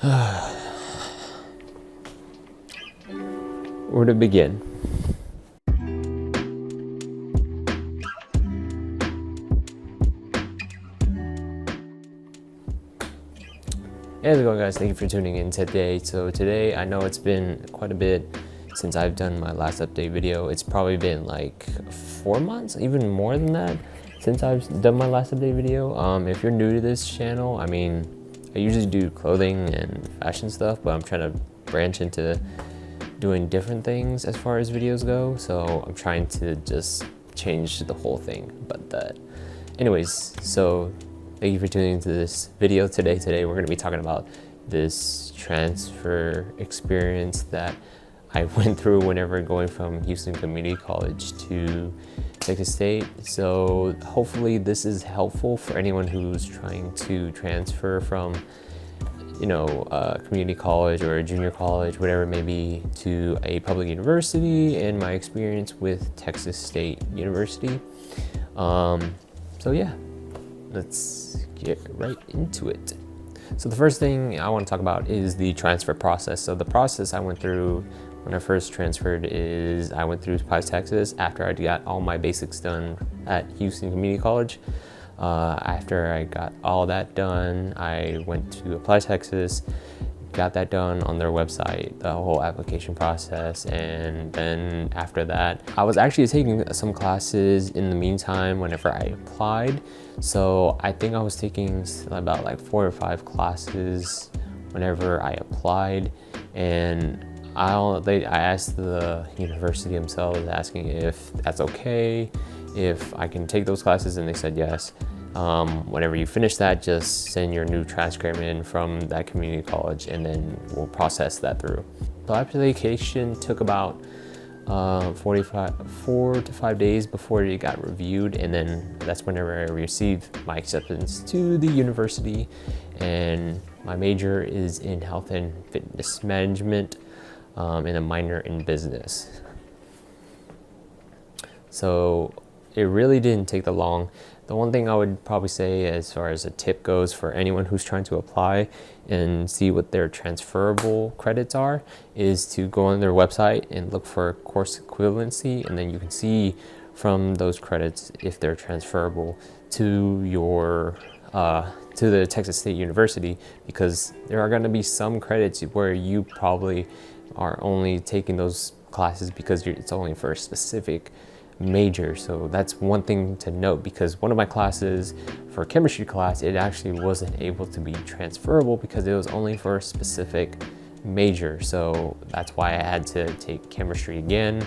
Where to begin? Hey, how's it going, guys? Thank you for tuning in today. So today, I know it's been quite a bit since I've done my last update video. It's probably been like 4 months, even more than that, since I've done my last update video. If you're new to this channel, I mean, I usually do clothing and fashion stuff, but I'm trying to branch into doing different things as far as videos go. So I'm trying to just change the whole thing. But anyways, so thank you for tuning into this video today. Today we're going to be talking about this transfer experience that I went through whenever going from Houston Community College to Texas State. So hopefully this is helpful for anyone who's trying to transfer from, community college or a junior college, whatever it may be, to a public university, and my experience with Texas State University. So yeah, let's get right into it. So the first thing I want to talk about is the transfer process. So the process I went through when I first transferred is I went through Pies, Texas after I got all my basics done at Houston Community College. After I got all that done, I went to Apply Texas, got that done on their website, the whole application process. And then after that, I was actually taking some classes in the meantime whenever I applied. So I think I was taking about like 4 or 5 classes whenever I applied. And I asked the university themselves, asking if that's okay, if I can take those classes, and they said yes. Whenever you finish that, just send your new transcript in from that community college, and then we'll process that through. The application took about 4 to 5 days before it got reviewed, and then that's whenever I received my acceptance to the university. And my major is in health and fitness management, and a minor in business. So it really didn't take that long. The one thing I would probably say as far as a tip goes for anyone who's trying to apply and see what their transferable credits are is to go on their website and look for course equivalency, and then you can see from those credits if they're transferable to your to the Texas State University, because there are going to be some credits where you probably are only taking those classes because it's only for a specific major. So that's one thing to note, because one of my classes for chemistry class, it actually wasn't able to be transferable because it was only for a specific major. So that's why I had to take chemistry again.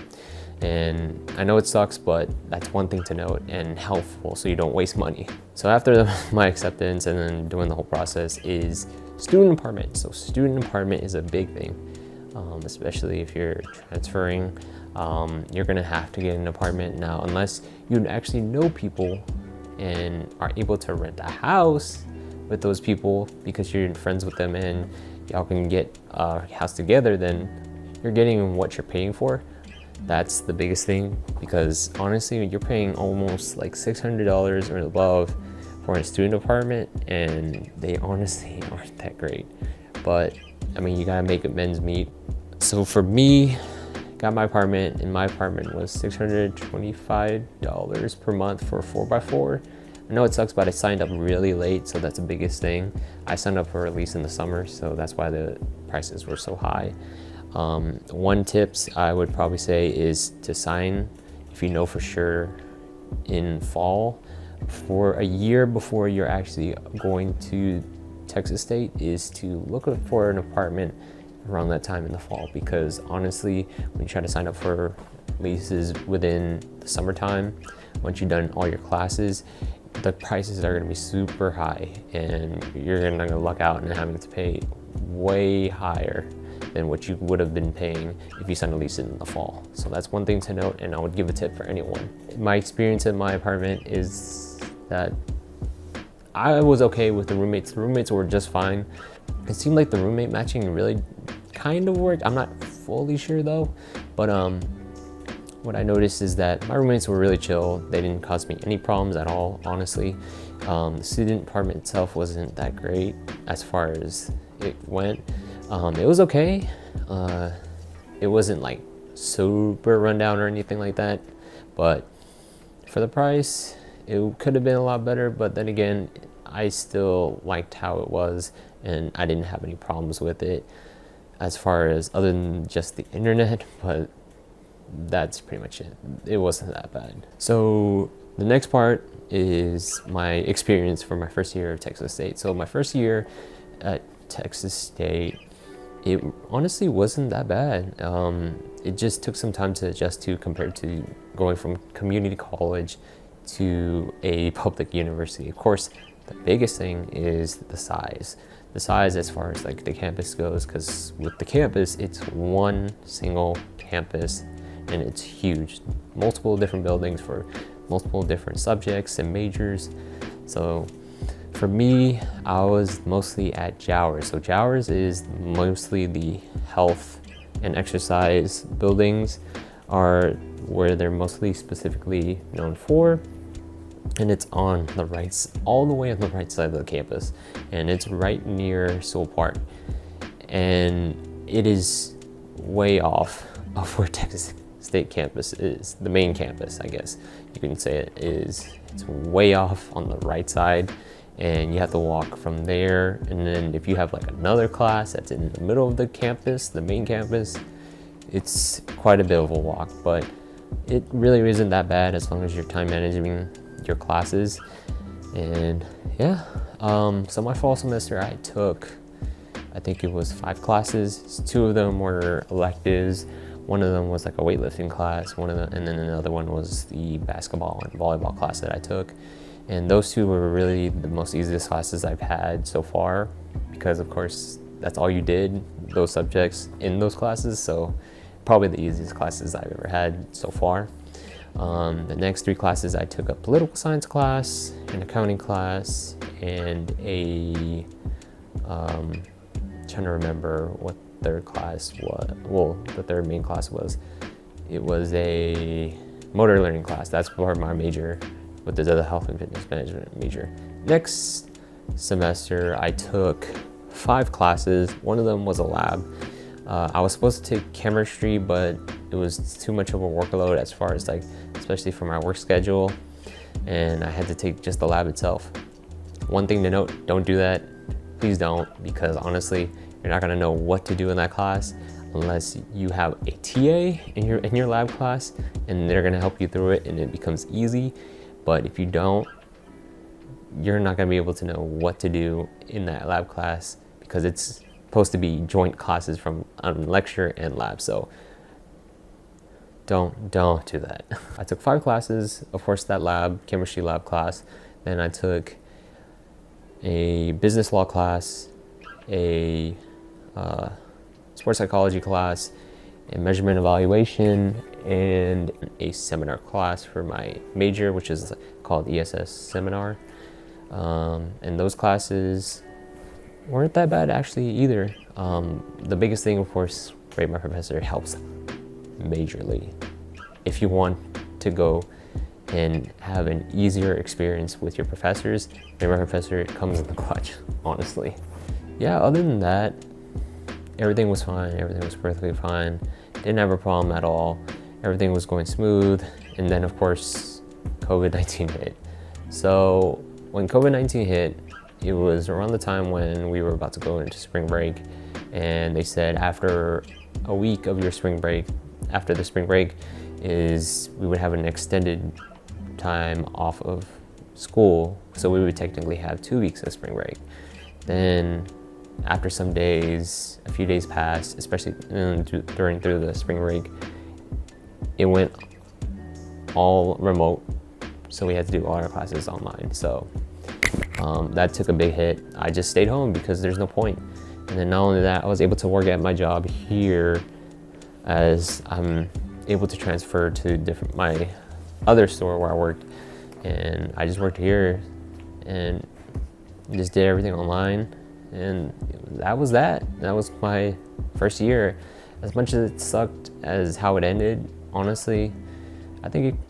And I know it sucks, but that's one thing to note and helpful so you don't waste money. So after my acceptance and then doing the whole process is student apartment. So student apartment is a big thing, especially if you're transferring. You're gonna have to get an apartment now, unless you actually know people and are able to rent a house with those people because you're friends with them and y'all can get a house together. Then you're getting what you're paying for. That's the biggest thing, because honestly, you're paying almost like $600 or above for a student apartment, and they honestly aren't that great. But I mean, you gotta make amends meet. So for me, got my apartment, and my apartment was $625 per month for a 4x4. I know it sucks, but I signed up really late, so that's the biggest thing. I signed up for a lease in the summer, so that's why the prices were so high. One tips I would probably say is to sign, if you know for sure, in fall, for a year before you're actually going to Texas State, is to look for an apartment around that time in the fall. Because honestly, when you try to sign up for leases within the summertime, once you've done all your classes, the prices are going to be super high, and you're going to luck out and having to pay way higher than what you would have been paying if you signed a lease in the fall. So that's one thing to note, and I would give a tip for anyone. My experience in my apartment is that I was okay with the roommates. The roommates were just fine. It seemed like the roommate matching really kind of worked. I'm not fully sure though, but what I noticed is that my roommates were really chill. They didn't cause me any problems at all, honestly. The student apartment itself wasn't that great as far as it went. It was okay. It wasn't like super rundown or anything like that, but for the price, it could have been a lot better. But then again, I still liked how it was, and I didn't have any problems with it as far as other than just the internet, but that's pretty much it. It wasn't that bad. So the next part is my experience for my first year of Texas State. So my first year at Texas State, it honestly wasn't that bad. It just took some time to adjust to compared to going from community college to a public university. Of course, the biggest thing is the size. The size as far as like the campus goes, because with the campus, it's one single campus and it's huge. Multiple different buildings for multiple different subjects and majors. So for me, I was mostly at Jowers. So Jowers is mostly the health and exercise buildings are where they're mostly specifically known for. And it's on the right, all the way on the right side of the campus. And it's right near Sewell Park. And it is way off of where Texas State campus is, the main campus, I guess you can say it is. It's way off on the right side, and you have to walk from there. And then if you have like another class that's in the middle of the campus, the main campus, it's quite a bit of a walk, but it really isn't that bad as long as you're time managing your classes. And yeah, so my fall semester I took, I think it was 5 classes. 2 of them were electives. One of them was like a weightlifting class, and then another one was the basketball and volleyball class that I took. And those 2 were really the most easiest classes I've had so far, because of course that's all you did, those subjects in those classes. So probably the easiest classes I've ever had so far. The next 3 classes I took a political science class, an accounting class, and a trying to remember what third class was. Well, the third main class was, it was a motor learning class. That's part of my major with the health and fitness management major. Next semester I took 5 classes. One of them was a lab. I was supposed to take chemistry, but it was too much of a workload as far as like, especially for my work schedule, and I had to take just the lab itself. One thing to note, don't do that. Please don't, because honestly, you're not gonna know what to do in that class unless you have a TA in your lab class, and they're gonna help you through it and it becomes easy. But if you don't, you're not gonna be able to know what to do in that lab class, because it's supposed to be joint classes from lecture and lab. So don't do that. I took 5 classes, of course that chemistry lab class. Then I took a business law class, a sports psychology class, a measurement evaluation, and a seminar class for my major, which is called ESS seminar. And those classes weren't that bad actually either. The biggest thing, of course, rate my professor helps majorly. If you want to go and have an easier experience with your professors, rate my professor comes in the clutch, honestly. Yeah, other than that, everything was fine. Everything was perfectly fine. Didn't have a problem at all. Everything was going smooth. And then of course, COVID-19 hit. So when COVID-19 hit, it was around the time when we were about to go into spring break. And they said after a week of your spring break, after the spring break, is we would have an extended time off of school. So we would technically have 2 weeks of spring break. Then after some days, a few days passed, especially through the spring break, it went all remote. So we had to do all our classes online. So that took a big hit. I just stayed home because there's no point. And then not only that, I was able to work at my job here as I'm able to transfer to my other store where I worked. And I just worked here and just did everything online. And that was that. That was my first year. As much as it sucked as how it ended, honestly, I think it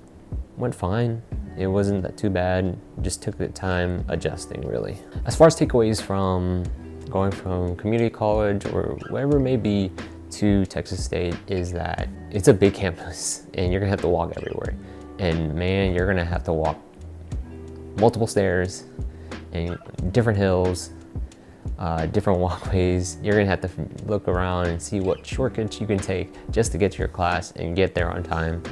went fine. It wasn't that too bad. Just took the time adjusting, really. As far as takeaways from going from community college or wherever it may be to Texas State is that it's a big campus and you're gonna have to walk everywhere. And man, you're gonna have to walk multiple stairs and different hills, different walkways. You're gonna have to look around and see what shortcuts you can take just to get to your class and get there on time.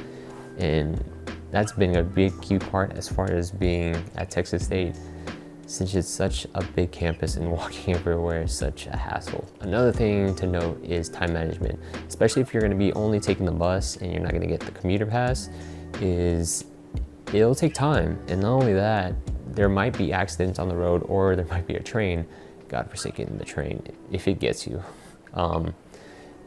And that's been a big key part as far as being at Texas State, since it's such a big campus and walking everywhere is such a hassle. Another thing to note is time management, especially if you're gonna be only taking the bus and you're not gonna get the commuter pass, is it'll take time. And not only that, there might be accidents on the road, or there might be a train, God forsaken the train, if it gets you,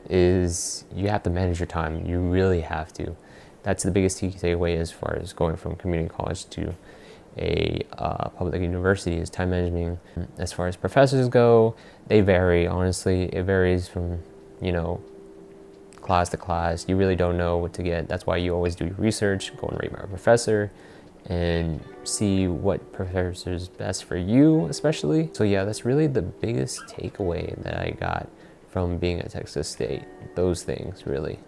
is you have to manage your time. You really have to. That's the biggest key takeaway as far as going from community college to a public university, is time management. As far as professors go, they vary. Honestly, it varies from, class to class. You really don't know what to get. That's why you always do your research, go and rate my professor and see what professor is best for you, especially. So yeah, that's really the biggest takeaway that I got from being at Texas State, those things really.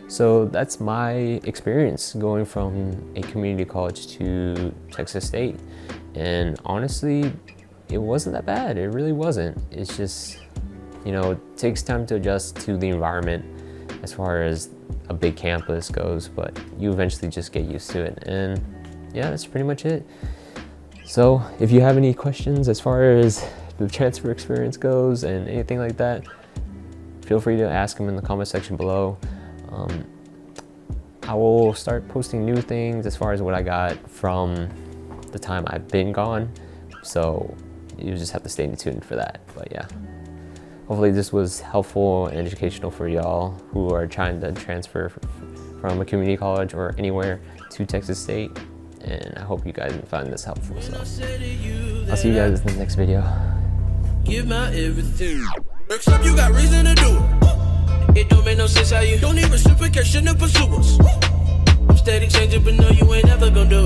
So that's my experience going from a community college to Texas State. And honestly, it wasn't that bad. It really wasn't. It's just, it takes time to adjust to the environment as far as a big campus goes, but you eventually just get used to it. And yeah, that's pretty much it. So if you have any questions as far as the transfer experience goes and anything like that, feel free to ask them in the comment section below. I will start posting new things as far as what I got from the time I've been gone. So you just have to stay tuned for that. But yeah, hopefully this was helpful and educational for y'all who are trying to transfer from a community college or anywhere to Texas State. And I hope you guys find this helpful. So I'll see you guys in the next video. Give my everything. Except you got reason to do it. It don't make no sense how you don't even reciprocate, shouldn't pursue us. I'm steady changing, but no, you ain't ever gonna do